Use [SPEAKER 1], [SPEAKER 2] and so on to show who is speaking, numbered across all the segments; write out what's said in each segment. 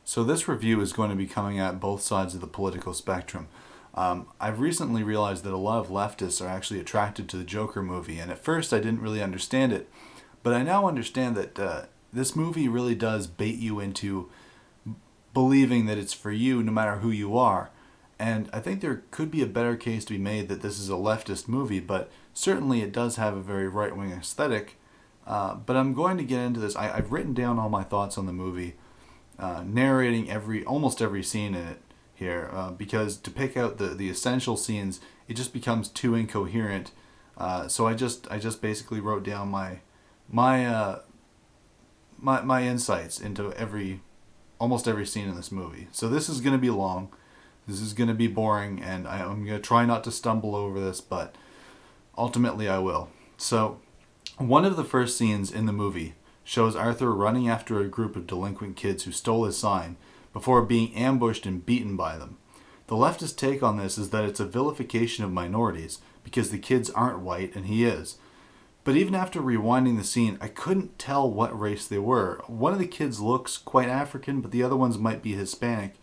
[SPEAKER 1] So this review is going to be coming at both sides of the political spectrum. I've recently realized that a lot of leftists are actually attracted to the Joker movie, and at first I didn't really understand it, but I now understand that this movie really does bait you into believing that it's for you no matter who you are. And I think there could be a better case to be made that this is a leftist movie, but certainly it does have a very right-wing aesthetic. But I'm going to get into this. I've written down all my thoughts on the movie, narrating almost every scene in it here, because to pick out the essential scenes, it just becomes too incoherent. So I just basically wrote down my my insights into almost every scene in this movie. So this is going to be long. This is going to be boring, and I'm going to try not to stumble over this, but ultimately I will. So one of the first scenes in the movie shows Arthur running after a group of delinquent kids who stole his sign before being ambushed and beaten by them. The leftist take on this is that it's a vilification of minorities because the kids aren't white and he is. But even after rewinding the scene, I couldn't tell what race they were. One of the kids looks quite African, but the other ones might be Hispanic.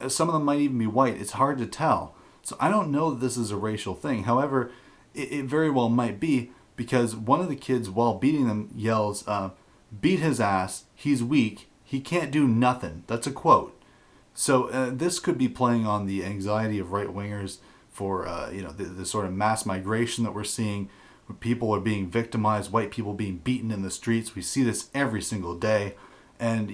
[SPEAKER 1] Some of them might even be white. It's hard to tell. So I don't know that this is a racial thing. However, it very well might be, because one of the kids, while beating them, yells, "Beat his ass, he's weak, he can't do nothing." That's a quote. So this could be playing on the anxiety of right-wingers for the sort of mass migration that we're seeing. People are being victimized, white people being beaten in the streets. We see this every single day. And,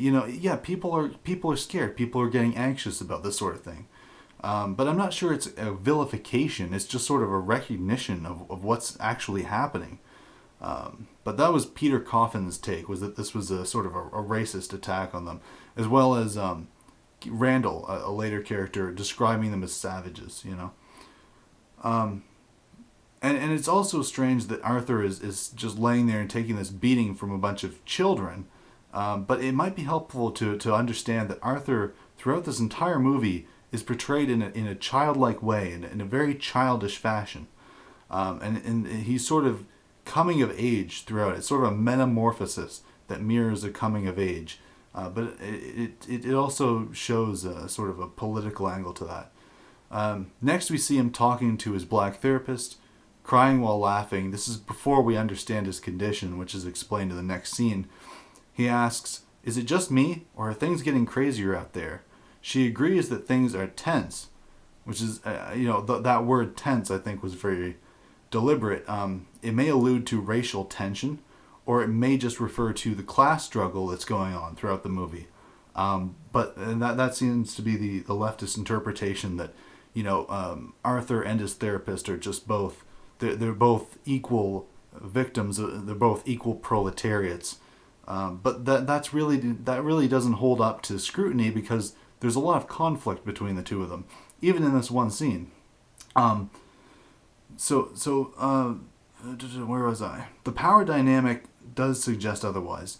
[SPEAKER 1] people are scared. People are getting anxious about this sort of thing. But I'm not sure it's a vilification. It's just sort of a recognition of what's actually happening. But that was Peter Coffin's take, was that this was a sort of a racist attack on them, as well as Randall, a later character, describing them as savages, And it's also strange that Arthur is just laying there and taking this beating from a bunch of children. But it might be helpful to understand that Arthur, throughout this entire movie, is portrayed in a childlike way, in a very childish fashion. And he's sort of coming of age throughout. It's sort of a metamorphosis that mirrors a coming of age. But it also shows sort of a political angle to that. Next we see him talking to his black therapist, crying while laughing. This is before we understand his condition, which is explained in the next scene. He asks, "Is it just me, or are things getting crazier out there?" She agrees that things are tense, which is, that word tense, I think, was very deliberate. It may allude to racial tension, or it may just refer to the class struggle that's going on throughout the movie. But that seems to be the leftist interpretation that, Arthur and his therapist are just both, they're both equal victims, they're both equal proletariats. But that really doesn't hold up to scrutiny, because there's a lot of conflict between the two of them, even in this one scene. Where was I? The power dynamic does suggest otherwise.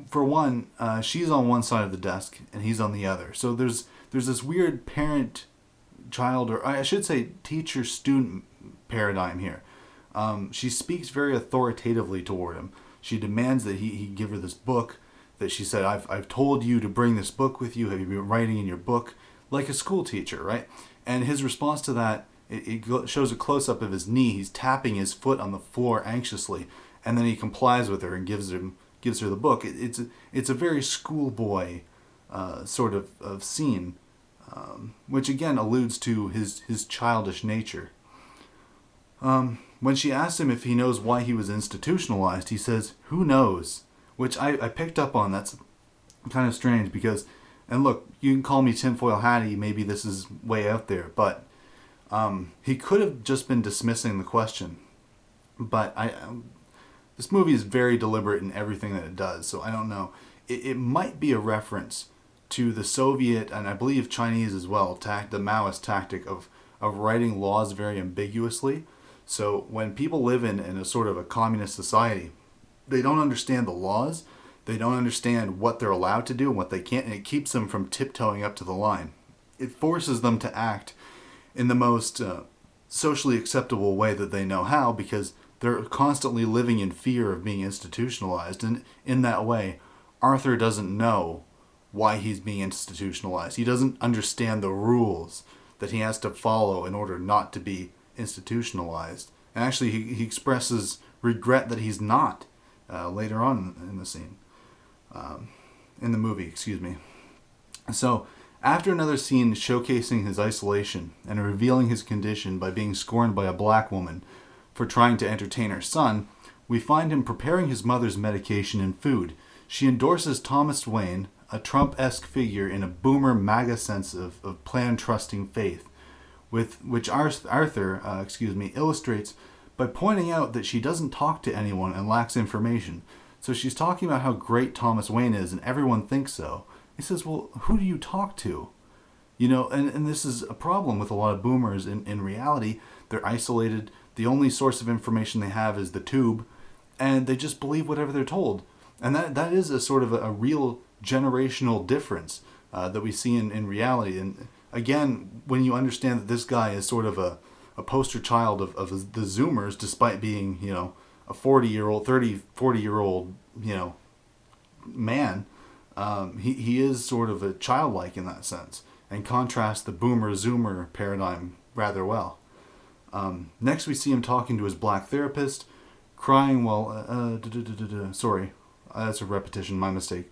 [SPEAKER 1] For one, she's on one side of the desk and he's on the other. So there's this weird parent-child, or I should say teacher-student paradigm here. She speaks very authoritatively toward him. She demands that he give her this book that she said, I've told you to bring this book with you. Have you been writing in your book? Like a school teacher, right? And his response to that, it shows a close-up of his knee. He's tapping his foot on the floor anxiously, and then he complies with her and gives her the book. It's a very schoolboy sort of scene, which again alludes to his childish nature. When she asks him if he knows why he was institutionalized, he says, "Who knows?" Which I picked up on. That's kind of strange because, and look, you can call me tinfoil hatty, maybe this is way out there, but he could have just been dismissing the question. But this movie is very deliberate in everything that it does, so I don't know. It might be a reference to the Soviet, and I believe Chinese as well, the Maoist tactic of writing laws very ambiguously. So when people live in a sort of a communist society, they don't understand the laws, they don't understand what they're allowed to do and what they can't, and it keeps them from tiptoeing up to the line. It forces them to act in the most socially acceptable way that they know how, because they're constantly living in fear of being institutionalized. And in that way, Arthur doesn't know why he's being institutionalized. He doesn't understand the rules that he has to follow in order not to be institutionalized. And actually, he expresses regret that he's not later on in the scene, in the movie, excuse me. So, after another scene showcasing his isolation and revealing his condition by being scorned by a black woman for trying to entertain her son, we find him preparing his mother's medication and food. She endorses Thomas Wayne, a Trump-esque figure in a boomer MAGA sense of plan-trusting faith, with which Arthur illustrates by pointing out that she doesn't talk to anyone and lacks information. So she's talking about how great Thomas Wayne is, and everyone thinks so. He says, well, who do you talk to? You know, and this is a problem with a lot of boomers. In reality, they're isolated. The only source of information they have is the tube, and they just believe whatever they're told. And that is a sort of a real generational difference that we see in reality. And again, when you understand that this guy is sort of a poster child of the Zoomers, despite being, you know, a 40-year-old, you know, man, he is sort of a childlike in that sense, and contrasts the boomer-zoomer paradigm rather well. Next, we see him talking to his black therapist, crying while... Sorry, that's a repetition, my mistake.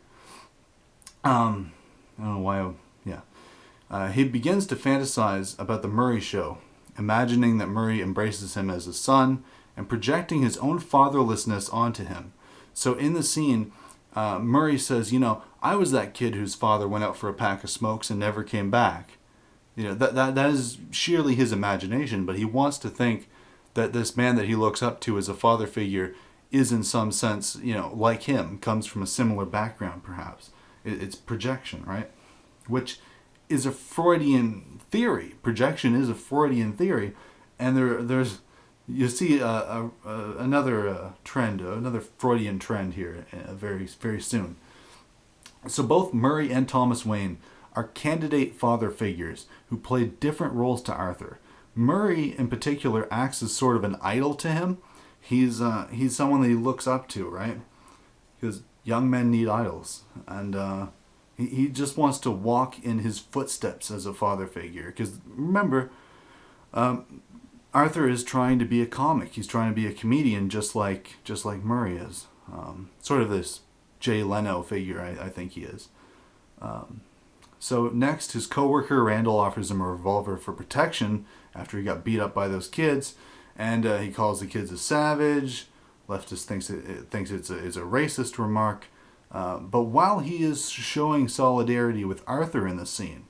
[SPEAKER 1] I don't know why... he begins to fantasize about the Murray show, imagining that Murray embraces him as a son and projecting his own fatherlessness onto him. So in the scene, Murray says, you know, I was that kid whose father went out for a pack of smokes and never came back. You know, that is sheerly his imagination, but he wants to think that this man that he looks up to as a father figure is in some sense, you know, like him, comes from a similar background perhaps. It's projection, right? Which is a Freudian theory. Projection is a Freudian theory, and there's you see another trend, another Freudian trend here very, very soon. So both Murray and Thomas Wayne are candidate father figures who play different roles to Arthur. Murray, in particular, acts as sort of an idol to him. He's someone that he looks up to, right? Because young men need idols, and he just wants to walk in his footsteps as a father figure. Because remember, Arthur is trying to be a comic. He's trying to be a comedian, just like Murray is. Sort of this Jay Leno figure, I think he is. So next, his coworker Randall offers him a revolver for protection after he got beat up by those kids, and he calls the kids a savage. Leftist thinks it's a racist remark. But while he is showing solidarity with Arthur in the scene,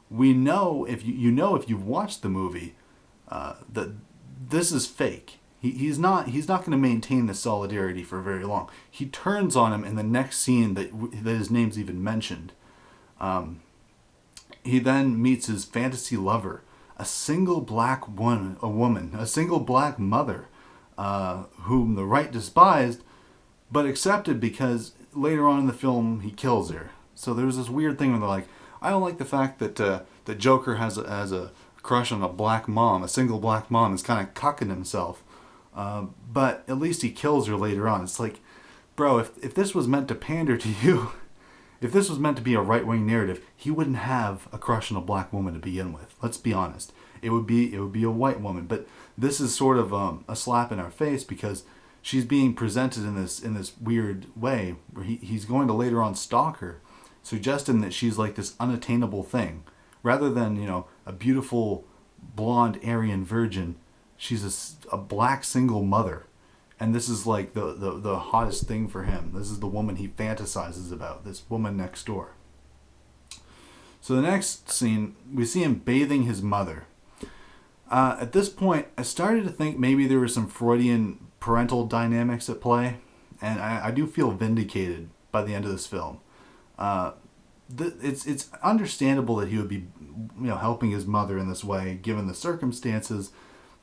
[SPEAKER 1] we know if you've watched the movie that this is fake. He's not going to maintain the solidarity for very long. He turns on him in the next scene that his name's even mentioned. He then meets his fantasy lover, a single black woman, a single black mother, whom the right despised, but accepted because later on in the film he kills her. So there's this weird thing where they're like, I don't like the fact that Joker has a crush on a black mom, a single black mom, is kind of cucking himself. But at least he kills her later on. It's like, bro, if this was meant to pander to you, if this was meant to be a right-wing narrative, he wouldn't have a crush on a black woman to begin with. Let's be honest. It would be a white woman. But this is sort of a slap in our face because she's being presented in this weird way where he's going to later on stalk her, suggesting that she's like this unattainable thing. Rather than, you know, a beautiful blonde Aryan virgin, she's a black single mother. And this is like the hottest thing for him. This is the woman he fantasizes about, this woman next door. So the next scene, we see him bathing his mother. At this point, I started to think maybe there were some Freudian parental dynamics at play. And I do feel vindicated by the end of this film. It's understandable that he would be, you know, helping his mother in this way, given the circumstances.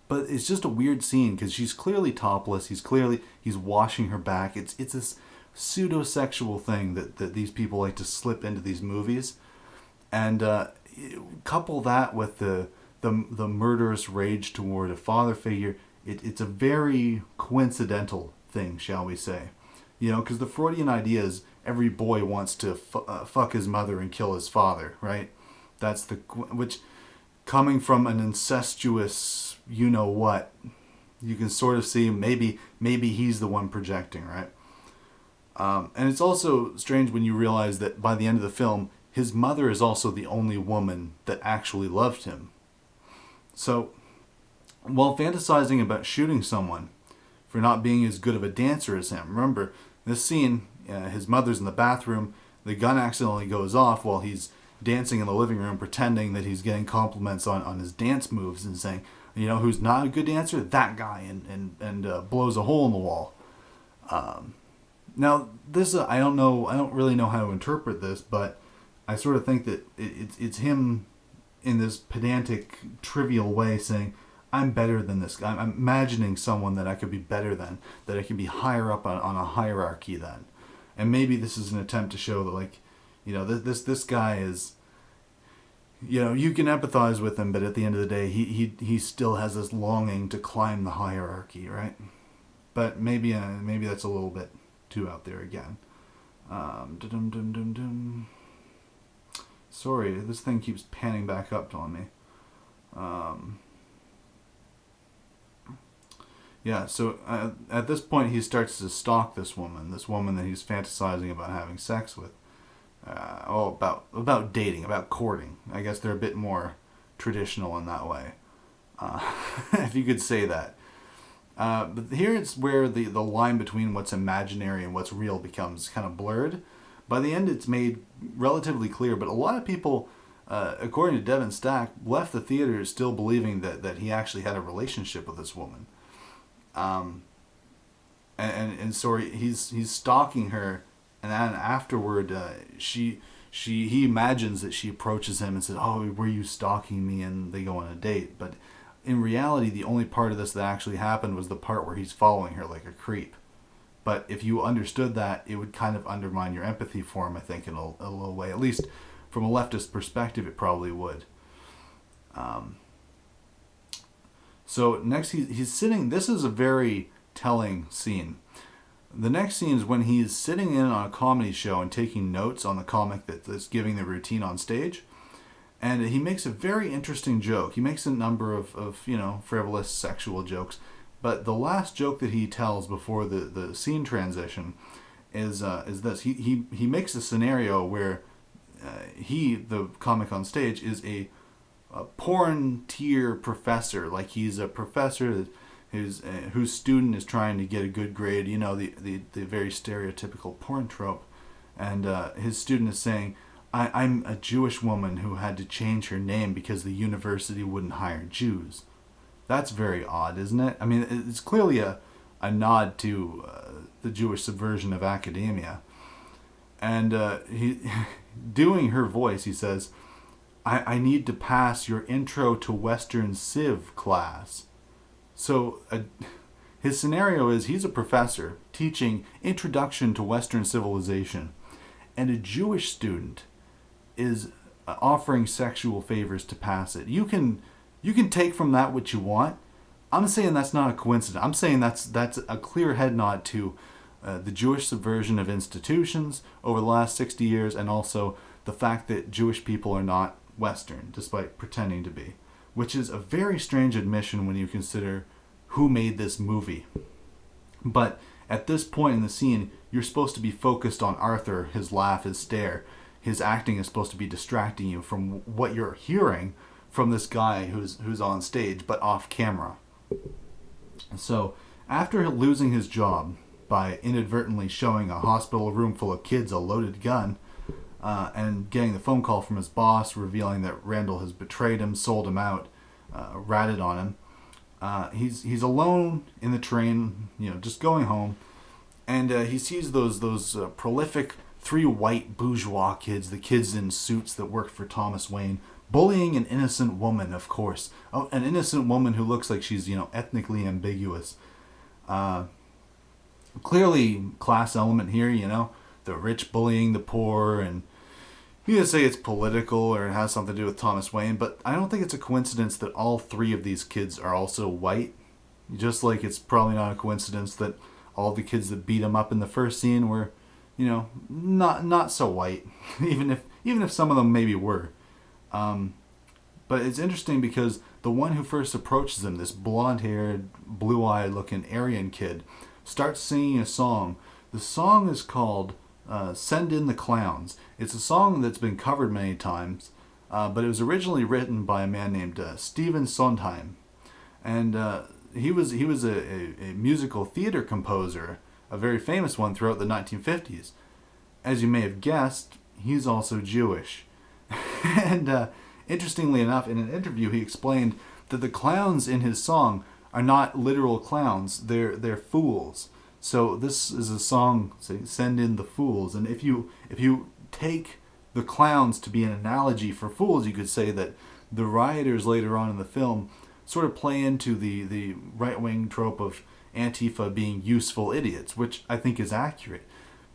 [SPEAKER 1] But it's just a weird scene because she's clearly topless. He's washing her back. It's this pseudo-sexual thing that these people like to slip into these movies, and couple that with the murderous rage toward a father figure. It's a very coincidental thing, shall we say? You know, because the Freudian idea is every boy wants to fuck his mother and kill his father, right? That's which, coming from an incestuous, you know what, you can sort of see maybe he's the one projecting, right? And it's also strange when you realize that by the end of the film, his mother is also the only woman that actually loved him. So, while fantasizing about shooting someone for not being as good of a dancer as him, remember, this scene, his mother's in the bathroom, the gun accidentally goes off while he's dancing in the living room, pretending that he's getting compliments on his dance moves and saying, you know, who's not a good dancer? That guy, and blows a hole in the wall. Now, this, I don't really know how to interpret this, but I sort of think that it's him in this pedantic, trivial way saying, I'm better than this guy. I'm imagining someone that I could be better than, that I could be higher up on a hierarchy than. And maybe this is an attempt to show that, like, you know, this guy is, you know, you can empathize with him, but at the end of the day, he still has this longing to climb the hierarchy, right? But maybe that's a little bit too out there again. Sorry, this thing keeps panning back up on me. Yeah, so at this point he starts to stalk this woman that he's fantasizing about having sex with. About dating, about courting. I guess they're a bit more traditional in that way, if you could say that. But here it's where the line between what's imaginary and what's real becomes kind of blurred. By the end, it's made relatively clear, but a lot of people, according to Devin Stack, left the theater still believing that he actually had a relationship with this woman. And so he's stalking her, and then afterward, he imagines that she approaches him and says, "Oh, were you stalking me?" And they go on a date. But in reality, the only part of this that actually happened was the part where he's following her like a creep. But if you understood that, it would kind of undermine your empathy for him, I think, in a little way. At least from a leftist perspective, it probably would. So next, he's sitting. This is a very telling scene. The next scene is when he's sitting in on a comedy show and taking notes on the comic that's giving the routine on stage. And he makes a very interesting joke. He makes a number of you know, frivolous sexual jokes. But the last joke that he tells before the scene transition is this. He makes a scenario where the comic on stage, is a porn tier professor. Like, he's a professor whose student is trying to get a good grade. You know, the very stereotypical porn trope. And his student is saying, I'm a Jewish woman who had to change her name because the university wouldn't hire Jews. That's very odd, isn't it? I mean, it's clearly a nod to the Jewish subversion of academia. And he, doing her voice, he says, I need to pass your Intro to Western Civ class. So his scenario is he's a professor teaching Introduction to Western Civilization, and a Jewish student is offering sexual favors to pass it. You can take from that what you want. I'm saying that's not a coincidence. I'm saying that's a clear head nod to the Jewish subversion of institutions over the last 60 years, and also the fact that Jewish people are not Western, despite pretending to be. Which is a very strange admission when you consider who made this movie. But at this point in the scene, you're supposed to be focused on Arthur, his laugh, his stare. His acting is supposed to be distracting you from what you're hearing from this guy who's on stage, but off camera. So, after losing his job by inadvertently showing a hospital room full of kids a loaded gun, and getting the phone call from his boss revealing that Randall has betrayed him, sold him out, ratted on him, he's alone in the train, you know, just going home, and he sees those prolific 3 white bourgeois kids, the kids in suits that worked for Thomas Wayne, bullying an innocent woman, of course. Oh, an innocent woman who looks like she's, you know, ethnically ambiguous. Clearly class element here, you know, the rich bullying the poor, and you can say it's political or it has something to do with Thomas Wayne, but I don't think it's a coincidence that all 3 of these kids are also white. Just like it's probably not a coincidence that all the kids that beat him up in the first scene were, not so white, even if some of them maybe were. But it's interesting because the one who first approaches him, this blonde-haired, blue-eyed looking Aryan kid, starts singing a song. The song is called Send in the Clowns. It's a song that's been covered many times, but it was originally written by a man named Stephen Sondheim. And he was a musical theater composer, a very famous one throughout the 1950s. As you may have guessed, he's also Jewish. And interestingly enough, in an interview, he explained that the clowns in his song are not literal clowns; they're fools. So this is a song, say, "Send in the fools." And if you take the clowns to be an analogy for fools, you could say that the rioters later on in the film sort of play into the right-wing trope of Antifa being useful idiots, which I think is accurate.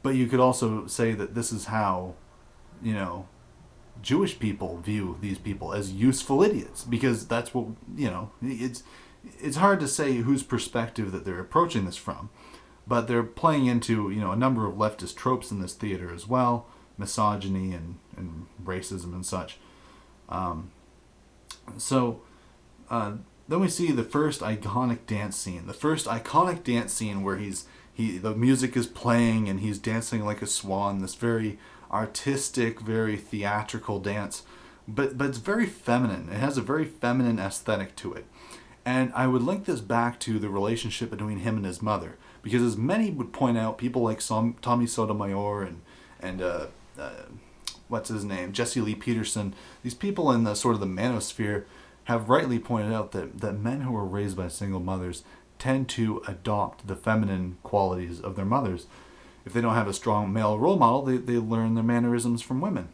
[SPEAKER 1] But you could also say that this is how, Jewish people view these people as useful idiots, because that's what, it's hard to say whose perspective that they're approaching this from. But they're playing into, a number of leftist tropes in this theater as well, misogyny and racism and such. Then we see the first iconic dance scene. The first iconic dance scene where the music is playing and he's dancing like a swan. This very artistic, very theatrical dance, but it's very feminine. It has a very feminine aesthetic to it. And I would link this back to the relationship between him and his mother, because as many would point out, people like Tommy Sotomayor and what's his name, Jesse Lee Peterson, these people in the sort of the manosphere have rightly pointed out that men who are raised by single mothers tend to adopt the feminine qualities of their mothers. If they don't have a strong male role model, they learn their mannerisms from women.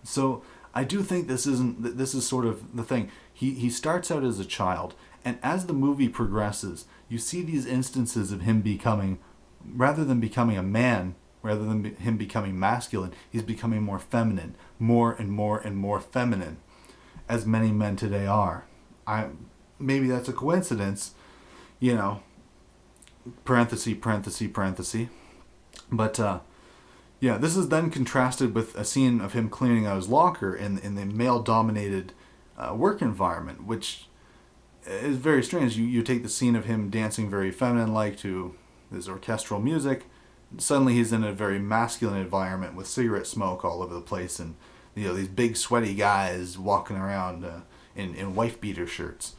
[SPEAKER 1] So I do think this is sort of the thing. He starts out as a child, and as the movie progresses, you see these instances of him becoming, rather than becoming a man, rather than him becoming masculine, he's becoming more feminine, more and more and more feminine, as many men today are. Maybe that's a coincidence, parenthesis. But this is then contrasted with a scene of him cleaning out his locker in the male-dominated work environment, which is very strange. You take the scene of him dancing very feminine-like to this orchestral music. Suddenly he's in a very masculine environment with cigarette smoke all over the place, and these big sweaty guys walking around in wife-beater shirts.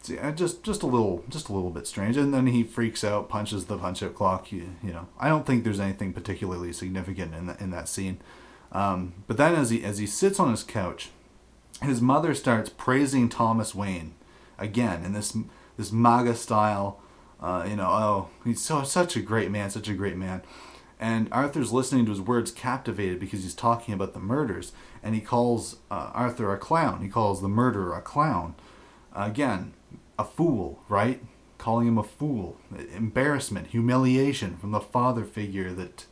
[SPEAKER 1] Just a little bit strange. And then he freaks out, punches the punch-out clock. I don't think there's anything particularly significant in that scene. But then as he sits on his couch, his mother starts praising Thomas Wayne again in this MAGA style. He's such a great man. And Arthur's listening to his words, captivated, because he's talking about the murders, and he calls Arthur a clown. He calls the murderer a clown. Again, a fool, right? Calling him a fool. Embarrassment, humiliation from the father figure that,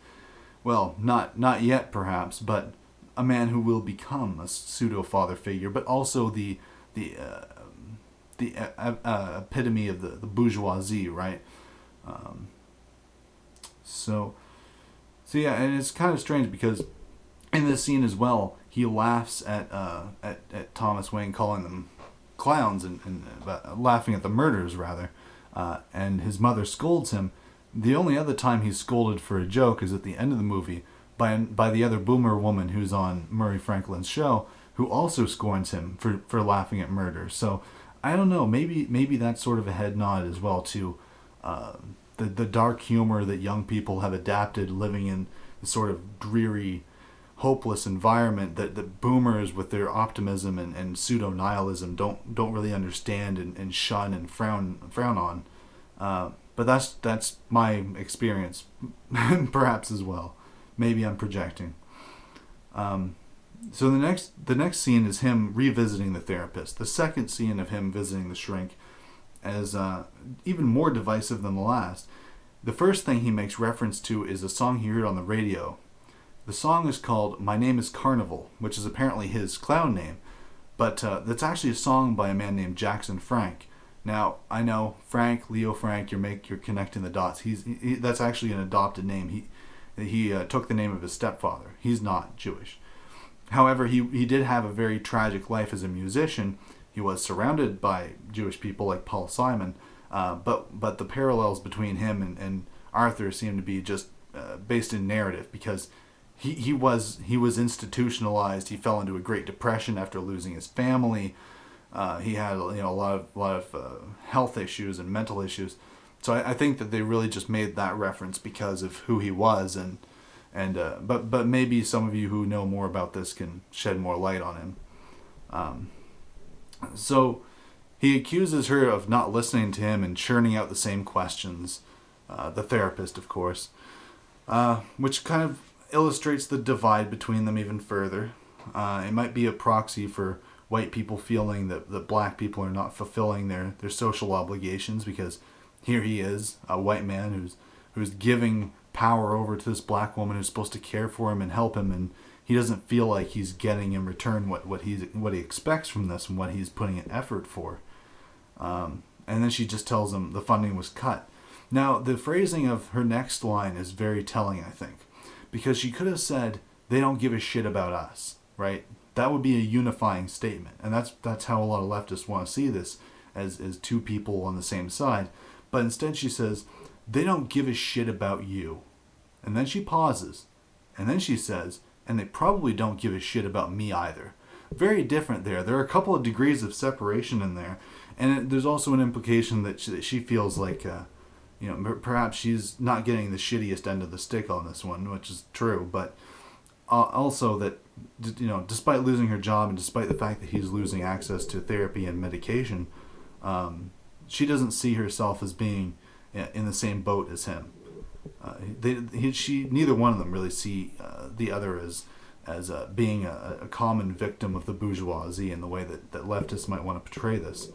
[SPEAKER 1] well, not yet perhaps, but a man who will become a pseudo-father figure, but also the epitome of the bourgeoisie, right? Yeah, and it's kind of strange because in this scene as well, he laughs at Thomas Wayne calling them clowns and laughing at the murders rather, and his mother scolds him. The only other time he's scolded for a joke is at the end of the movie by the other boomer woman who's on Murray Franklin's show, who also scorns him for laughing at murder. So I don't know, maybe that's sort of a head nod as well to the dark humor that young people have adapted living in the sort of dreary, hopeless environment that boomers with their optimism and pseudo-nihilism don't really understand and shun and frown on. But that's my experience, perhaps as well. Maybe I'm projecting. So the next scene is him revisiting the therapist. The second scene of him visiting the shrink is even more divisive than the last. The first thing he makes reference to is a song he heard on the radio. The song is called My Name is Carnival, which is apparently his clown name, but that's actually a song by a man named Jackson Frank. Now, I know Leo Frank, you're connecting the dots. That's actually an adopted name. He took the name of his stepfather. He's not Jewish. However, he did have a very tragic life as a musician. He was surrounded by Jewish people like Paul Simon, but the parallels between him and Arthur seem to be just based in narrative, because he was institutionalized. He fell into a Great Depression after losing his family. He had a lot of health issues and mental issues. So I think that they really just made that reference because of who he was, but maybe some of you who know more about this can shed more light on him. So he accuses her of not listening to him and churning out the same questions, the therapist, of course, which kind of illustrates the divide between them even further. It might be a proxy for white people feeling that black people are not fulfilling their social obligations, because here he is, a white man who's giving power over to this black woman who's supposed to care for him and help him, and he doesn't feel like he's getting in return what he expects from this and what he's putting an effort for. And then she just tells him the funding was cut. Now, the phrasing of her next line is very telling, I think, because she could have said, "They don't give a shit about us," right? That would be a unifying statement, and that's how a lot of leftists want to see this, as two people on the same side. But instead she says, "They don't give a shit about you." And then she pauses, and then she says, "And they probably don't give a shit about me either." Very different there. There are a couple of degrees of separation in there, and there's also an implication that she feels like, perhaps she's not getting the shittiest end of the stick on this one, which is true, but also that, despite losing her job and despite the fact that he's losing access to therapy and medication, she doesn't see herself as being in the same boat as him. Neither one of them really see the other as being a common victim of the bourgeoisie in the way that leftists might want to portray this.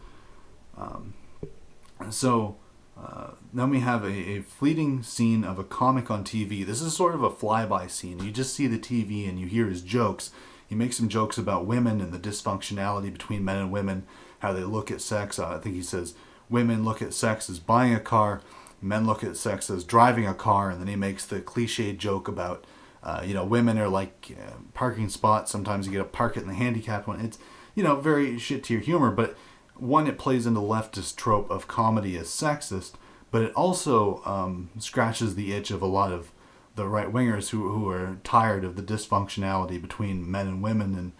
[SPEAKER 1] Then we have a fleeting scene of a comic on TV. This is sort of a flyby scene. You just see the TV and you hear his jokes. He makes some jokes about women and the dysfunctionality between men and women, how they look at sex. I think he says women look at sex as buying a car, men look at sex as driving a car, and then he makes the cliched joke about, women are like parking spots. Sometimes you get to park it in the handicapped one. It's, very shit-tier humor, but one, it plays into the leftist trope of comedy as sexist, but it also scratches the itch of a lot of the right-wingers who are tired of the dysfunctionality between men and women and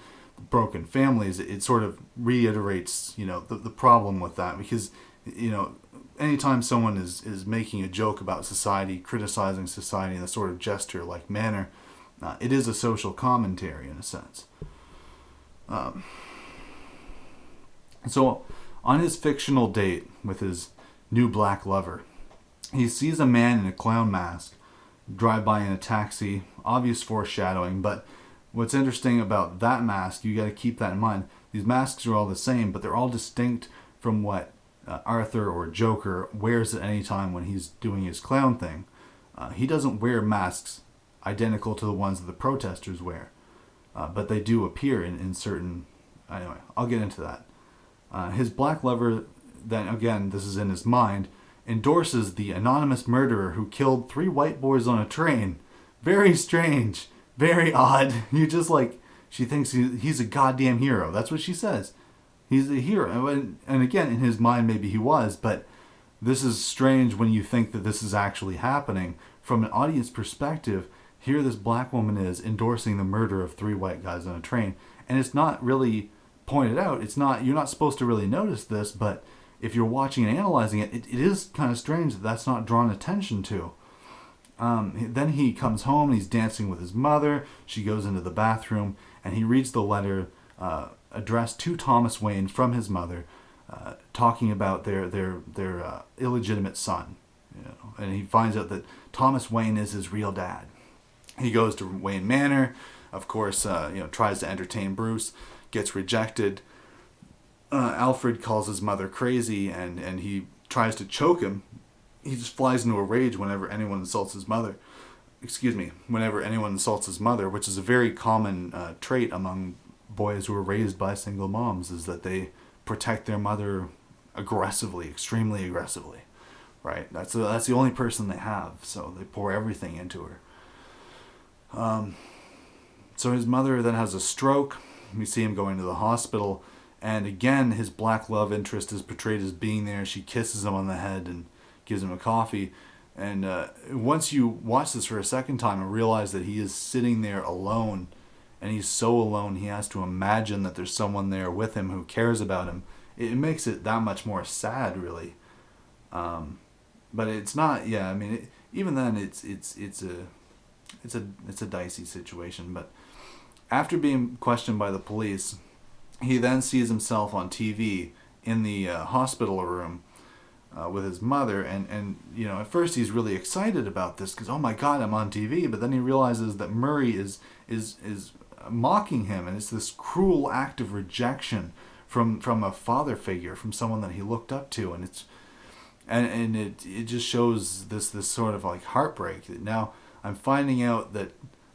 [SPEAKER 1] broken families. It sort of reiterates, the problem with that, because, anytime someone is making a joke about society, criticizing society in a sort of gesture-like manner, it is a social commentary in a sense. So, on his fictional date with his new black lover, he sees a man in a clown mask drive by in a taxi, obvious foreshadowing, but what's interesting about that mask, you got to keep that in mind, these masks are all the same, but they're all distinct from what Arthur or Joker wears at any time when he's doing his clown thing. He doesn't wear masks identical to the ones that the protesters wear, but they do appear in certain... Anyway, I'll get into that. His black lover, then again, this is in his mind, endorses the anonymous murderer who killed 3 white boys on a train. Very strange. Very odd. You just she thinks he's a goddamn hero. That's what she says. He's a hero. And again, in his mind, maybe he was, but this is strange when you think that this is actually happening. From an audience perspective, here this black woman is endorsing the murder of 3 white guys on a train. And it's not really pointed out. You're not supposed to really notice this, but if you're watching and analyzing it, it is kind of strange that that's not drawn attention to. Then he comes home and he's dancing with his mother. She goes into the bathroom and he reads the letter addressed to Thomas Wayne from his mother, talking about their illegitimate son. And he finds out that Thomas Wayne is his real dad. He goes to Wayne Manor, of course, tries to entertain Bruce, gets rejected. Alfred calls his mother crazy and he tries to choke him. He just flies into a rage whenever anyone insults his mother. Whenever anyone insults his mother, which is a very common trait among boys who are raised by single moms, is that they protect their mother aggressively, extremely aggressively, right? That's the only person they have, so they pour everything into her. So his mother then has a stroke. We see him going to the hospital, and again, his black love interest is portrayed as being there. She kisses him on the head and gives him a coffee. And once you watch this for a second time and realize that he is sitting there alone, and he's so alone, he has to imagine that there's someone there with him who cares about him. It makes it that much more sad, really. But it's not. Yeah, I mean, even then, it's a dicey situation. But after being questioned by the police, he then sees himself on TV in the hospital room with his mother, and at first he's really excited about this because, oh my God, I'm on TV. But then he realizes that Murray is mocking him, and it's this cruel act of rejection from a father figure, from someone that he looked up to, and it just shows this sort of like heartbreak. That now I'm finding out that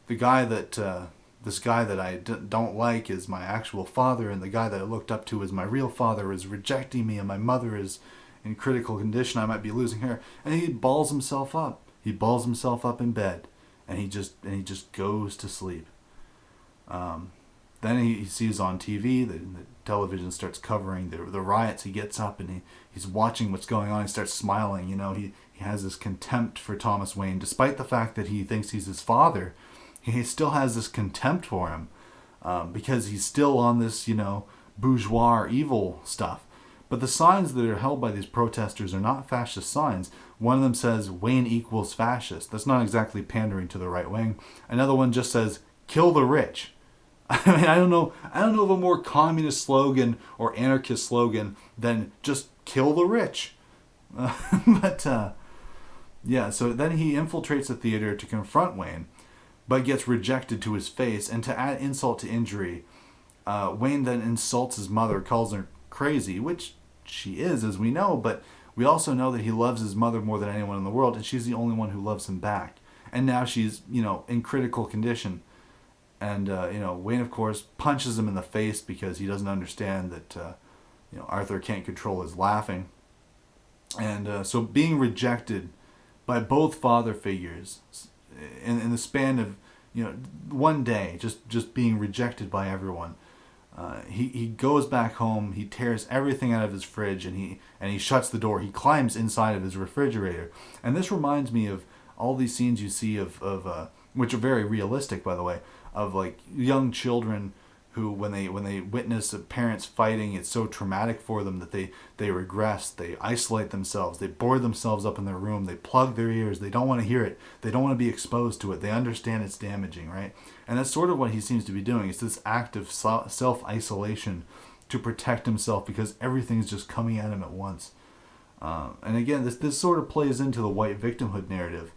[SPEAKER 1] the guy that this guy that I don't like is my actual father, and the guy that I looked up to as my real father is rejecting me, and my mother is in critical condition. I might be losing her, and he balls himself up. He balls himself up in bed, and he just goes to sleep. Then he sees on TV, the television starts covering the riots. He gets up and he's watching what's going on. He starts smiling. He has this contempt for Thomas Wayne, despite the fact that he thinks he's his father. He still has this contempt for him because he's still on this, bourgeois evil stuff. But the signs that are held by these protesters are not fascist signs. One of them says, Wayne equals fascist. That's not exactly pandering to the right wing. Another one just says, kill the rich. I mean, I don't know of a more communist slogan or anarchist slogan than just kill the rich. Yeah, so then he infiltrates the theater to confront Wayne, but gets rejected to his face. And to add insult to injury, Wayne then insults his mother, calls her crazy, which she is, as we know, but we also know that he loves his mother more than anyone in the world, and she's the only one who loves him back. And now she's, in critical condition. And, Wayne, of course, punches him in the face because he doesn't understand that, Arthur can't control his laughing. And so being rejected by both father figures in the span of, one day, just being rejected by everyone. He goes back home, he tears everything out of his fridge, and he shuts the door. He climbs inside of his refrigerator. And this reminds me of all these scenes you see of which are very realistic, by the way, of like young children who when they witness parents fighting, it's so traumatic for them that they regress, they isolate themselves, they board themselves up in their room, they plug their ears, they don't want to hear it, they don't want to be exposed to it, they understand it's damaging, right? And that's sort of what he seems to be doing. It's this act of self-isolation to protect himself because everything's just coming at him at once. And again, this sort of plays into the white victimhood narrative,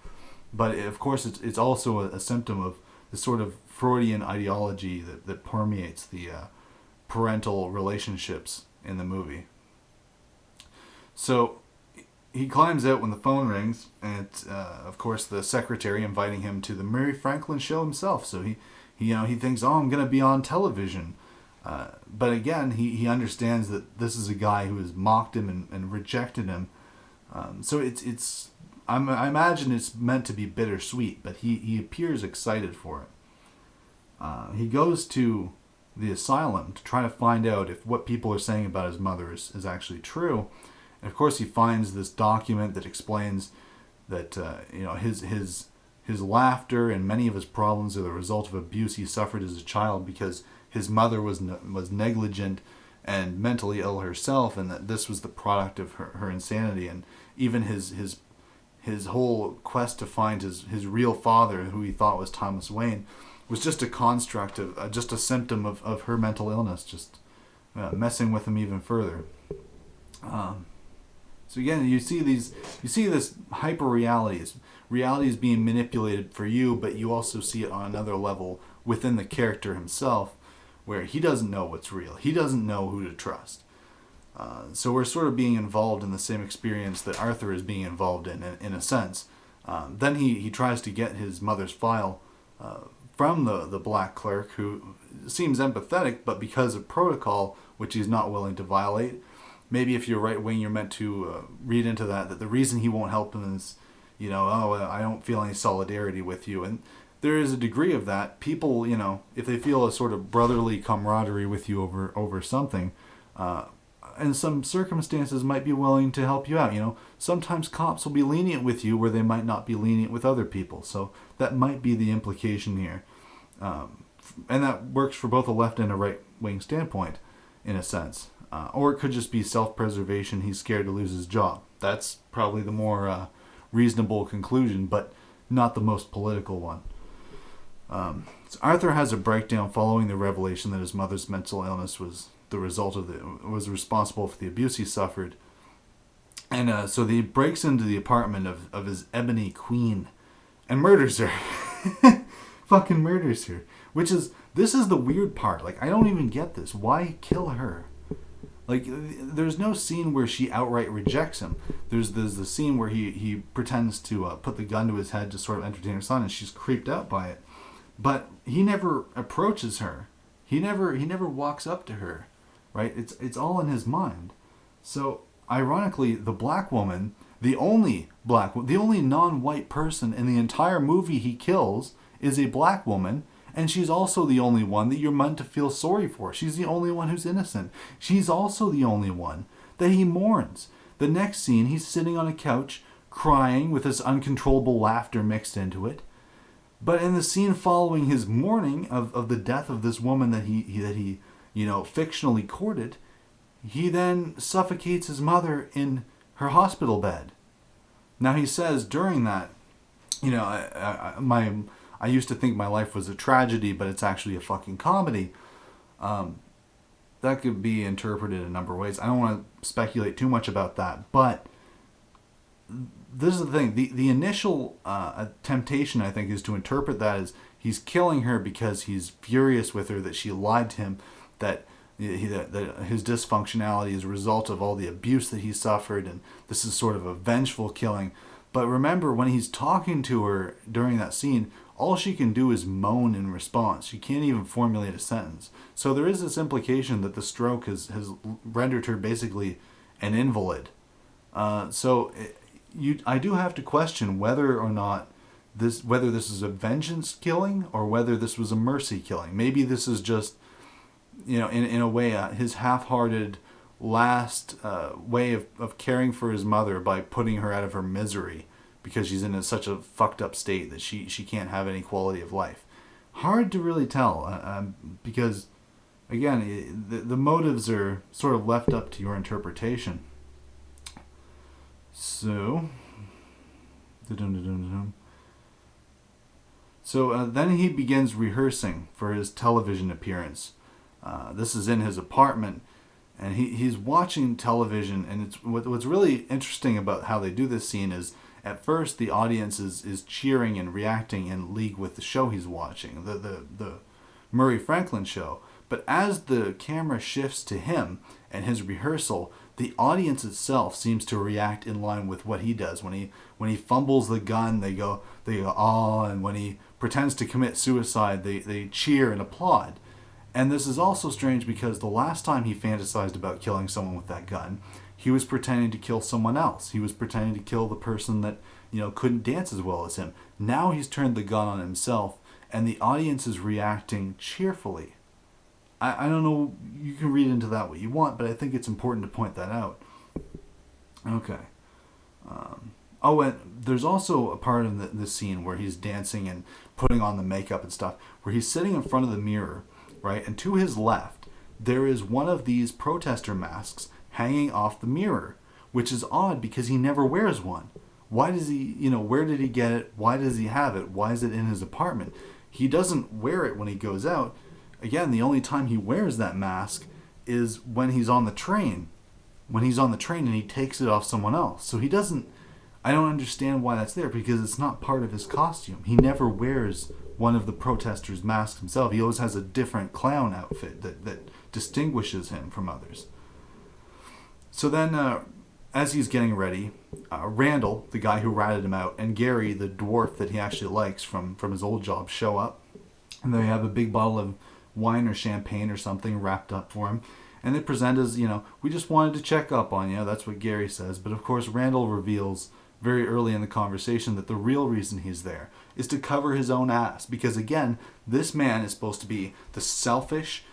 [SPEAKER 1] but of course it's also a symptom of the sort of Freudian ideology that permeates the parental relationships in the movie. So he climbs out when the phone rings, and it's, of course, the secretary inviting him to the Murray Franklin show himself. So he thinks, oh, I'm going to be on television. But again, he understands that this is a guy who has mocked him and rejected him. So I imagine it's meant to be bittersweet, but he appears excited for it. He goes to the asylum to try to find out if what people are saying about his mother is actually true. And of course, he finds this document that explains that his laughter and many of his problems are the result of abuse he suffered as a child because his mother was negligent and mentally ill herself, and that this was the product of her insanity. And even his whole quest to find his real father, who he thought was Thomas Wayne, was just a construct of just a symptom of her mental illness, just messing with him even further. So again, you see this hyper realities being manipulated for you, but you also see it on another level within the character himself, where he doesn't know what's real. He doesn't know who to trust. So we're sort of being involved in the same experience that Arthur is being involved in a sense. Then he tries to get his mother's file from the black clerk, who seems empathetic, but because of protocol, which he's not willing to violate, maybe if you're right wing, you're meant to read into that the reason he won't help him is, oh, I don't feel any solidarity with you. And there is a degree of that. People, if they feel a sort of brotherly camaraderie with you over something, in some circumstances might be willing to help you out. Sometimes cops will be lenient with you where they might not be lenient with other people. So that might be the implication here. And that works for both a left and a right wing standpoint, in a sense. Or it could just be self-preservation. He's scared to lose his job. That's probably the more reasonable conclusion, but not the most political one. So Arthur has a breakdown following the revelation that his mother's mental illness was responsible for the abuse he suffered. And so he breaks into the apartment of his ebony queen and murders her. Fucking murders her. This is the weird part. Like, I don't even get this. Why kill her? Like, there's no scene where she outright rejects him. There's the scene where he pretends to put the gun to his head to sort of entertain her son, and she's creeped out by it. But he never approaches her. He never walks up to her, right? It's all in his mind. So ironically, the black woman, the only non-white person in the entire movie he kills is a black woman, and she's also the only one that you're meant to feel sorry for. She's the only one who's innocent. She's also the only one that he mourns. The next scene, he's sitting on a couch crying with this uncontrollable laughter mixed into it. But in the scene following his mourning of the death of this woman that he fictionally courted, he then suffocates his mother in her hospital bed. Now he says during that, I used to think my life was a tragedy, but it's actually a fucking comedy. That could be interpreted a number of ways. I don't want to speculate too much about that, but this is the thing. The initial temptation, I think, is to interpret that as he's killing her because he's furious with her that she lied to him, that his dysfunctionality is a result of all the abuse that he suffered, and this is sort of a vengeful killing. But remember, when he's talking to her during that scene, all she can do is moan in response. She can't even formulate a sentence. So there is this implication that the stroke has rendered her basically an invalid. I do have to question whether or not this is a vengeance killing or whether this was a mercy killing. Maybe this is just, in a way, his half-hearted last way of caring for his mother by putting her out of her misery because she's in such a fucked up state that she can't have any quality of life. Hard to really tell because, again, the motives are sort of left up to your interpretation. So then he begins rehearsing for his television appearance. This is in his apartment, and he's watching television. And what's really interesting about how they do this scene is, at first the audience is cheering and reacting in league with the show he's watching, the Murray Franklin show. But as the camera shifts to him and his rehearsal, the audience itself seems to react in line with what he does. When he fumbles the gun, they go "Aw," and when he pretends to commit suicide, they cheer and applaud. And this is also strange because the last time he fantasized about killing someone with that gun, he was pretending to kill someone else. He was pretending to kill the person that couldn't dance as well as him. Now he's turned the gun on himself, and the audience is reacting cheerfully. I don't know, you can read into that what you want, but I think it's important to point that out. Okay. And there's also a part of the scene where he's dancing and putting on the makeup and stuff, where he's sitting in front of the mirror, right? And to his left, there is one of these protester masks hanging off the mirror, which is odd because he never wears one. Why does he, where did he get it? Why does he have it? Why is it in his apartment? He doesn't wear it when he goes out. Again, the only time he wears that mask is when he's on the train. When he's on the train and he takes it off someone else. So I don't understand why that's there because it's not part of his costume. He never wears one of the protesters' masks himself. He always has a different clown outfit that distinguishes him from others. So then, as he's getting ready, Randall, the guy who ratted him out, and Gary, the dwarf that he actually likes from his old job, show up. And they have a big bottle of wine or champagne or something wrapped up for him. And they present as, we just wanted to check up on you. That's what Gary says. But of course, Randall reveals very early in the conversation that the real reason he's there is to cover his own ass. Because again, this man is supposed to be the selfish,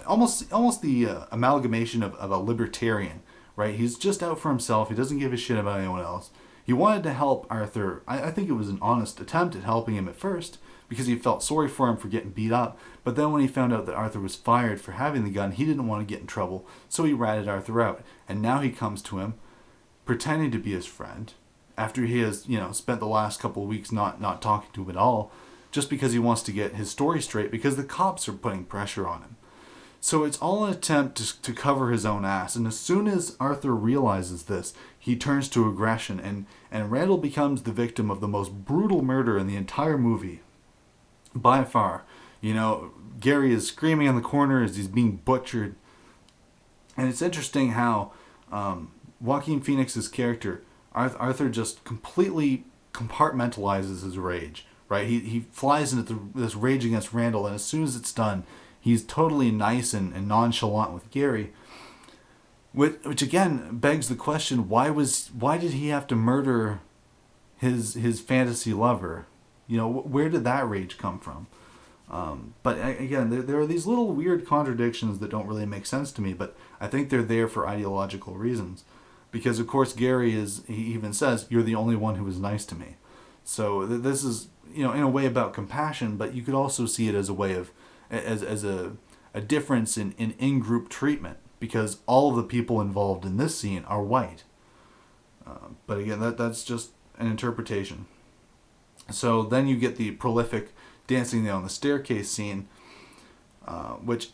[SPEAKER 1] almost the amalgamation of a libertarian, right? He's just out for himself. He doesn't give a shit about anyone else. He wanted to help Arthur. I think it was an honest attempt at helping him at first because he felt sorry for him for getting beat up. But then when he found out that Arthur was fired for having the gun, he didn't want to get in trouble, so he ratted Arthur out. And now he comes to him pretending to be his friend after he has, spent the last couple of weeks not talking to him at all, just because he wants to get his story straight because the cops are putting pressure on him. So it's all an attempt to cover his own ass. And as soon as Arthur realizes this, he turns to aggression. And Randall becomes the victim of the most brutal murder in the entire movie. By far. Gary is screaming in the corner as he's being butchered. And it's interesting how Joaquin Phoenix's character, Arthur, just completely compartmentalizes his rage. Right? He flies into this rage against Randall. And as soon as it's done, he's totally nice and nonchalant with Gary, which again begs the question: why did he have to murder his fantasy lover? Where did that rage come from? But again, there are these little weird contradictions that don't really make sense to me, but I think they're there for ideological reasons, because of course Gary he even says, "You're the only one who was nice to me." So this is in a way about compassion, but you could also see it as a way of as a difference in group treatment, because all of the people involved in this scene are white. But again, that's just an interpretation. So then you get the prolific dancing down the staircase scene, which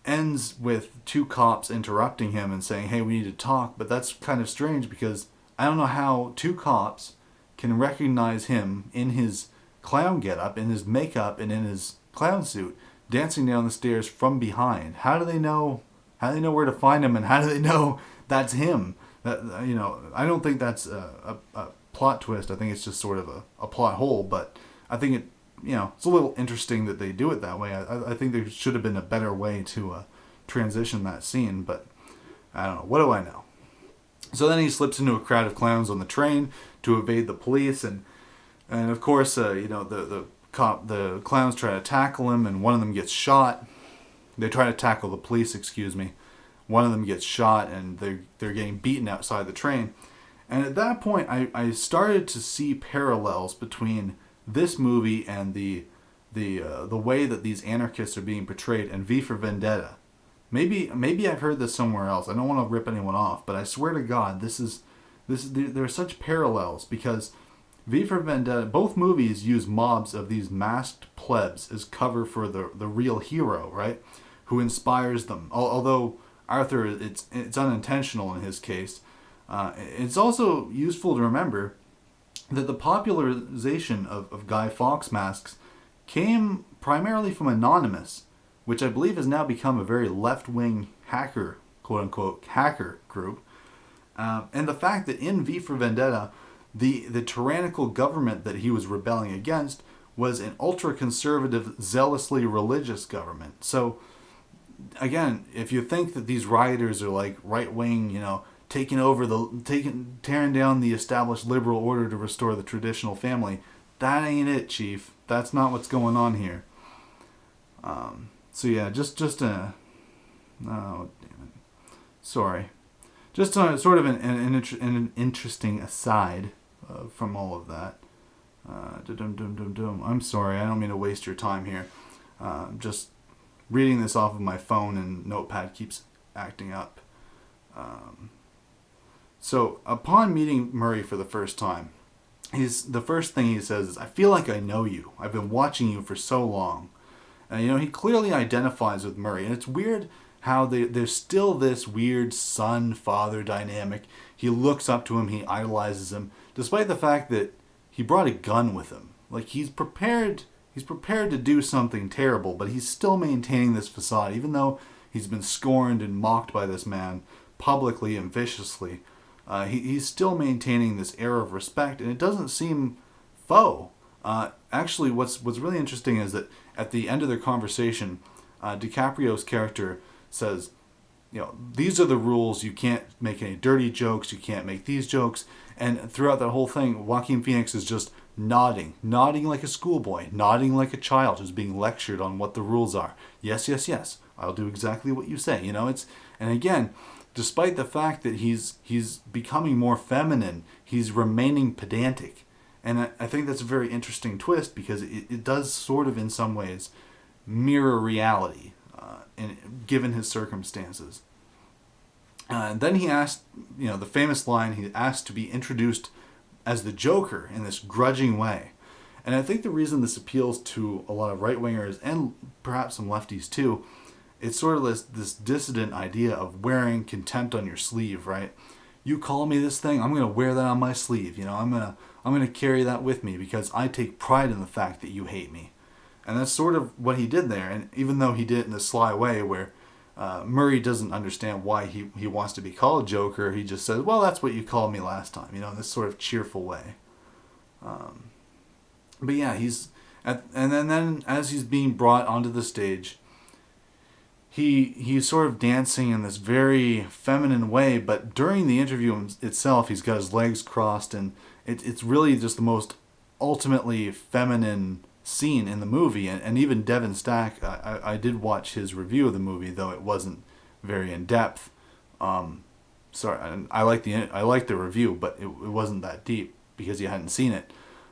[SPEAKER 1] ends with two cops interrupting him and saying, "Hey, we need to talk." But that's kind of strange because I don't know how two cops can recognize him in his clown getup, in his makeup, and in his clown suit, dancing down the stairs from behind. How do they know where to find him, and how do they know that's him? I don't think that's a plot twist. I think it's just sort of a plot hole, but I think it's a little interesting that they do it that way. I think there should have been a better way to transition that scene, but I don't know. What do I know? So then he slips into a crowd of clowns on the train to evade the police, and of course, the clowns try to tackle him, and one of them gets shot. They try to tackle the police, excuse me. One of them gets shot, and they're getting beaten outside the train. And at that point, I started to see parallels between this movie and the way that these anarchists are being portrayed in V for Vendetta. Maybe I've heard this somewhere else. I don't want to rip anyone off, but I swear to God, there are such parallels, because V for Vendetta, both movies use mobs of these masked plebs as cover for the real hero, right? Who inspires them. Although Arthur, it's unintentional in his case. It's also useful to remember that the popularization of Guy Fawkes masks came primarily from Anonymous, which I believe has now become a very left-wing hacker, quote-unquote, hacker group. And the fact that in V for Vendetta, the tyrannical government that he was rebelling against was an ultra-conservative, zealously religious government. So, again, if you think that these rioters are like right-wing, tearing down the established liberal order to restore the traditional family, that ain't it, Chief. That's not what's going on here. So yeah, just oh damn it, sorry. Just sort of an interesting aside from all of that. I'm sorry, I don't mean to waste your time here. Just reading this off of my phone and Notepad keeps acting up. So upon meeting Murray for the first time, the first thing he says is, "I feel like I know you. I've been watching you for so long." And he clearly identifies with Murray, and it's weird how there's still this weird son-father dynamic. He looks up to him, he idolizes him, despite the fact that he brought a gun with him. Like, he's prepared to do something terrible, but he's still maintaining this facade, even though he's been scorned and mocked by this man publicly and viciously. He's still maintaining this air of respect, and it doesn't seem faux. Actually, what's really interesting is that at the end of their conversation, DiCaprio's character says, these are the rules. You can't make any dirty jokes. You can't make these jokes. And throughout that whole thing, Joaquin Phoenix is just nodding like a schoolboy, nodding like a child who's being lectured on what the rules are. Yes, yes, yes. I'll do exactly what you say. And again, despite the fact that he's becoming more feminine, he's remaining pedantic. And I think that's a very interesting twist, because it does sort of, in some ways, mirror reality, given his circumstances. And then he asked, the famous line, he asked to be introduced as the Joker in this grudging way. And I think the reason this appeals to a lot of right-wingers, and perhaps some lefties too, it's sort of this dissident idea of wearing contempt on your sleeve, right? You call me this thing, I'm going to wear that on my sleeve. I'm going to carry that with me, because I take pride in the fact that you hate me. And that's sort of what he did there. And even though he did it in a sly way where Murray doesn't understand why he wants to be called Joker, he just says, well, that's what you called me last time, in this sort of cheerful way. But yeah, and then as he's being brought onto the stage, he's sort of dancing in this very feminine way, but during the interview itself, he's got his legs crossed, and it's really just the most ultimately feminine scene in the movie. And even Devin Stack, I did watch his review of the movie, though it wasn't very in depth. Sorry, I liked the review, but it wasn't that deep because he hadn't seen it.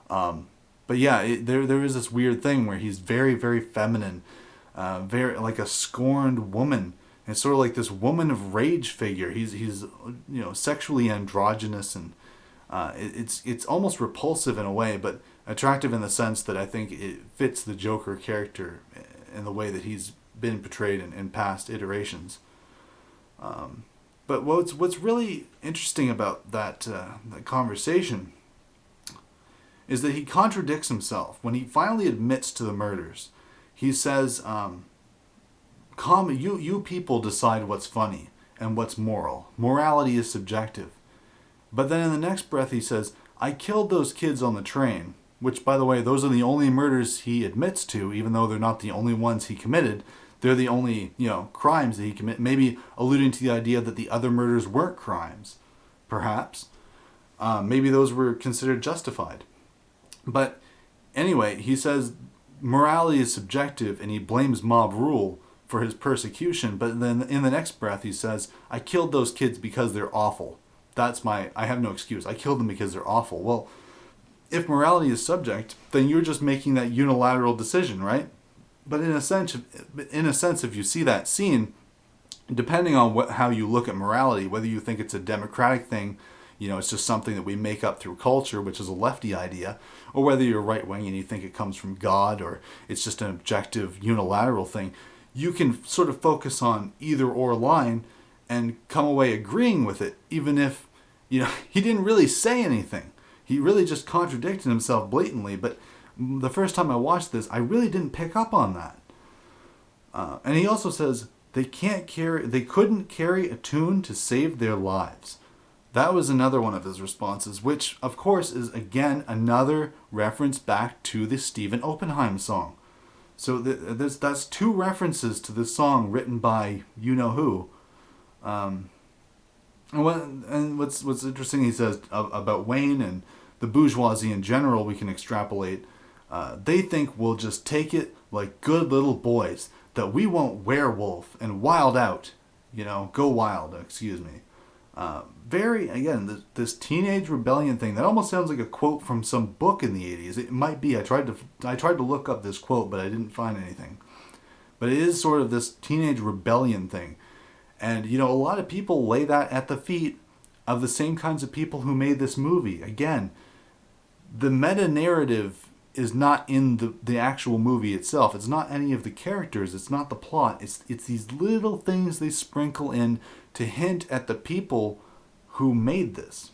[SPEAKER 1] But yeah, there is this weird thing where he's very, very feminine, very like a scorned woman. It's sort of like this woman of rage figure. He's sexually androgynous, and it's almost repulsive in a way, but attractive in the sense that I think it fits the Joker character in the way that he's been portrayed in past iterations. But what's really interesting about that conversation is that he contradicts himself. When he finally admits to the murders, he says, you people decide what's funny and what's moral. Morality is subjective. But then in the next breath he says, I killed those kids on the train, which, by the way, those are the only murders he admits to, even though they're not the only ones he committed. They're the only, crimes that he committed, maybe alluding to the idea that the other murders weren't crimes, perhaps. Maybe those were considered justified. But anyway, he says morality is subjective, and he blames mob rule for his persecution. But then in the next breath he says, I killed those kids because they're awful. I have no excuse. I killed them because they're awful. Well, if morality is subject, then you're just making that unilateral decision, right? But in a sense, if you see that scene, depending on how you look at morality, whether you think it's a democratic thing, it's just something that we make up through culture, which is a lefty idea, or whether you're right-wing and you think it comes from God, or it's just an objective unilateral thing, you can sort of focus on either or line and come away agreeing with it, even if, he didn't really say anything. He really just contradicted himself blatantly. But the first time I watched this, I really didn't pick up on that. And he also says they couldn't carry a tune to save their lives. That was another one of his responses, which, of course, is, again, another reference back to the Stephen Oppenheim song. So that's two references to this song written by you-know-who. And what's interesting, he says, about Wayne and the bourgeoisie in general, we can extrapolate. They think we'll just take it like good little boys, that we won't werewolf and wild out. Go wild, excuse me. This teenage rebellion thing, that almost sounds like a quote from some book in the 80s. It might be. I tried to look up this quote, but I didn't find anything. But it is sort of this teenage rebellion thing. And, a lot of people lay that at the feet of the same kinds of people who made this movie. Again, the meta-narrative is not in the actual movie itself. It's not any of the characters. It's not the plot. It's these little things they sprinkle in to hint at the people who made this.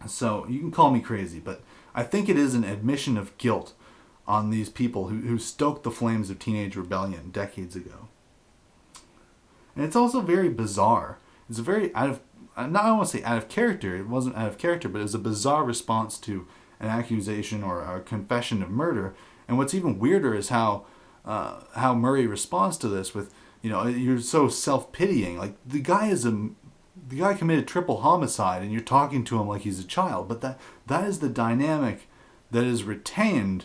[SPEAKER 1] So you can call me crazy, but I think it is an admission of guilt on these people who stoked the flames of teenage rebellion decades ago. And it's also very bizarre. It's a very I don't want to say out of character. It wasn't out of character, but it was a bizarre response to an accusation or a confession of murder. And what's even weirder is how Murray responds to this with you're so self-pitying. Like, the guy committed triple homicide, and you're talking to him like he's a child. But that is the dynamic that is retained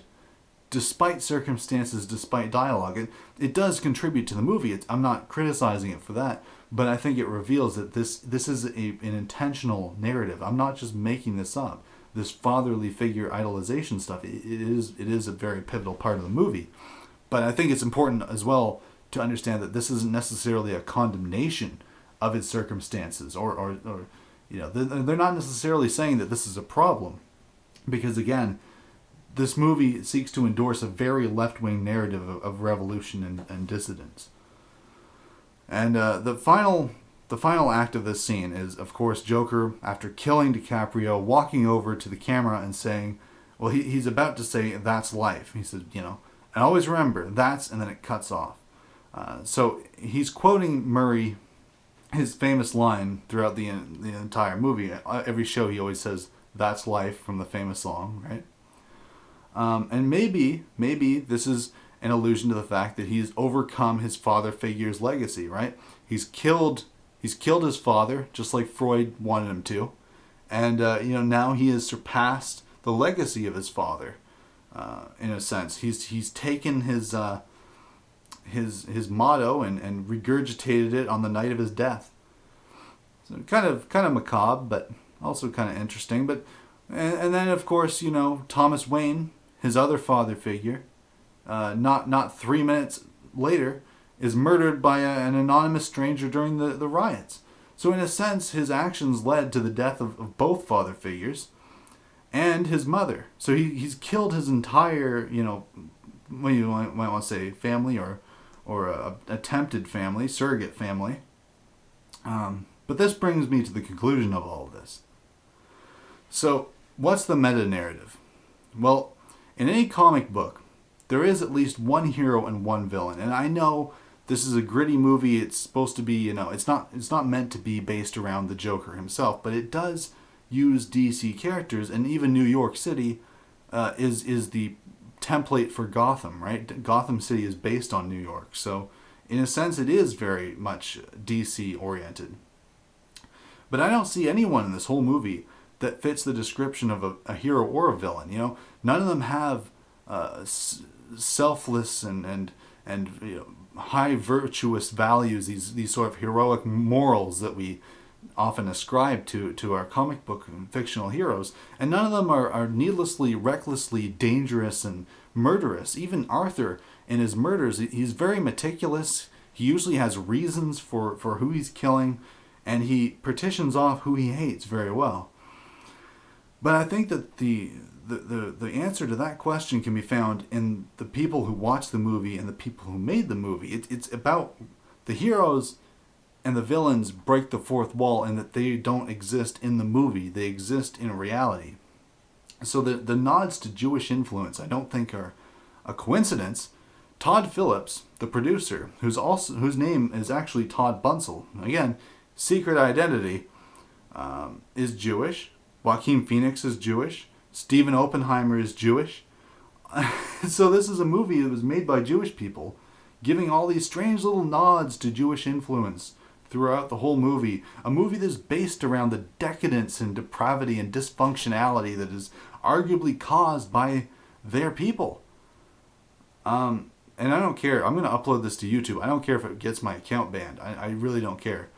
[SPEAKER 1] despite circumstances, despite dialogue. It does contribute to the movie. I'm not criticizing it for that, but I think it reveals that this is an intentional narrative. I'm not just making this up. This fatherly figure idolization stuff, it is a very pivotal part of the movie. But I think it's important as well to understand that this isn't necessarily a condemnation of its circumstances, or they're not necessarily saying that this is a problem, because again, this movie seeks to endorse a very left-wing narrative of revolution and dissidence. And the final act of this scene is, of course, Joker, after killing DiCaprio, walking over to the camera and saying, well, he's about to say, "That's life." He said, and always remember, that's, and then it cuts off. So he's quoting Murray, his famous line throughout the entire movie. Every show he always says, "That's life," from the famous song, right? And maybe this is an allusion to the fact that he's overcome his father figure's legacy, right? He's killed his father, just like Freud wanted him to. And, now he has surpassed the legacy of his father, in a sense. He's taken his motto and regurgitated it on the night of his death. So kind of macabre, but also kind of interesting. But and then, of course, Thomas Wayne, his other father figure, not 3 minutes later, is murdered by an anonymous stranger during the riots. So in a sense, his actions led to the death of both father figures and his mother. So he's killed his entire, what you might want to say, family or attempted family, surrogate family. But this brings me to the conclusion of all of this. So what's the meta-narrative? Well, in any comic book, there is at least one hero and one villain. And I know this is a gritty movie. It's supposed to be, it's not meant to be based around the Joker himself, but it does use DC characters, and even New York City is the template for Gotham, right? Gotham City is based on New York. So in a sense, it is very much DC oriented. But I don't see anyone in this whole movie that fits the description of a hero or a villain. None of them have selfless and high virtuous values, these sort of heroic morals that we often ascribe to our comic book and fictional heroes. And none of them are needlessly, recklessly dangerous and murderous. Even Arthur, in his murders, he's very meticulous. He usually has reasons for who he's killing, and he partitions off who he hates very well. But I think that the answer to that question can be found in the people who watch the movie and the people who made the movie. It's about the heroes and the villains break the fourth wall, and that they don't exist in the movie. They exist in reality. So the nods to Jewish influence, I don't think, are a coincidence. Todd Phillips, the producer, whose name is actually Todd Bunsel, again, secret identity, is Jewish. Joaquin Phoenix is Jewish. Stephen Oppenheimer is Jewish. So this is a movie that was made by Jewish people, giving all these strange little nods to Jewish influence throughout the whole movie. A movie that's based around the decadence and depravity and dysfunctionality that is arguably caused by their people. And I don't care. I'm going to upload this to YouTube. I don't care if it gets my account banned. I really don't care.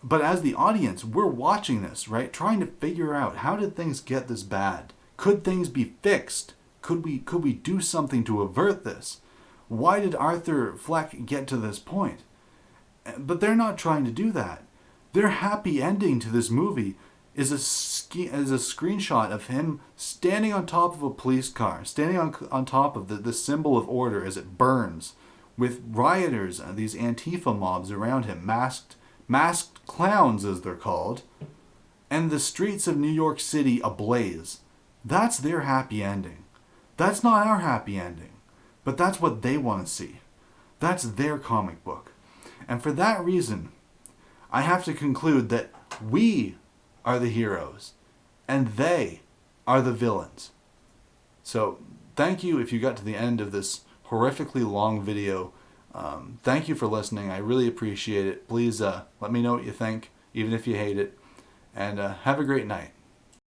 [SPEAKER 1] But as the audience, we're watching this, right? Trying to figure out, how did things get this bad? Could things be fixed? Could we do something to avert this? Why did Arthur Fleck get to this point? But they're not trying to do that. Their happy ending to this movie is a screenshot of him standing on top of a police car, standing on top of the symbol of order as it burns, with rioters, these Antifa mobs around him, masked clowns as they're called, and the streets of New York City ablaze. That's their happy ending. That's not our happy ending, but that's what they want to see. That's their comic book. And for that reason, I have to conclude that we are the heroes and they are the villains. So thank you if you got to the end of this horrifically long video. Thank you for listening. I really appreciate it. Please let me know what you think, even if you hate it. And have a great night.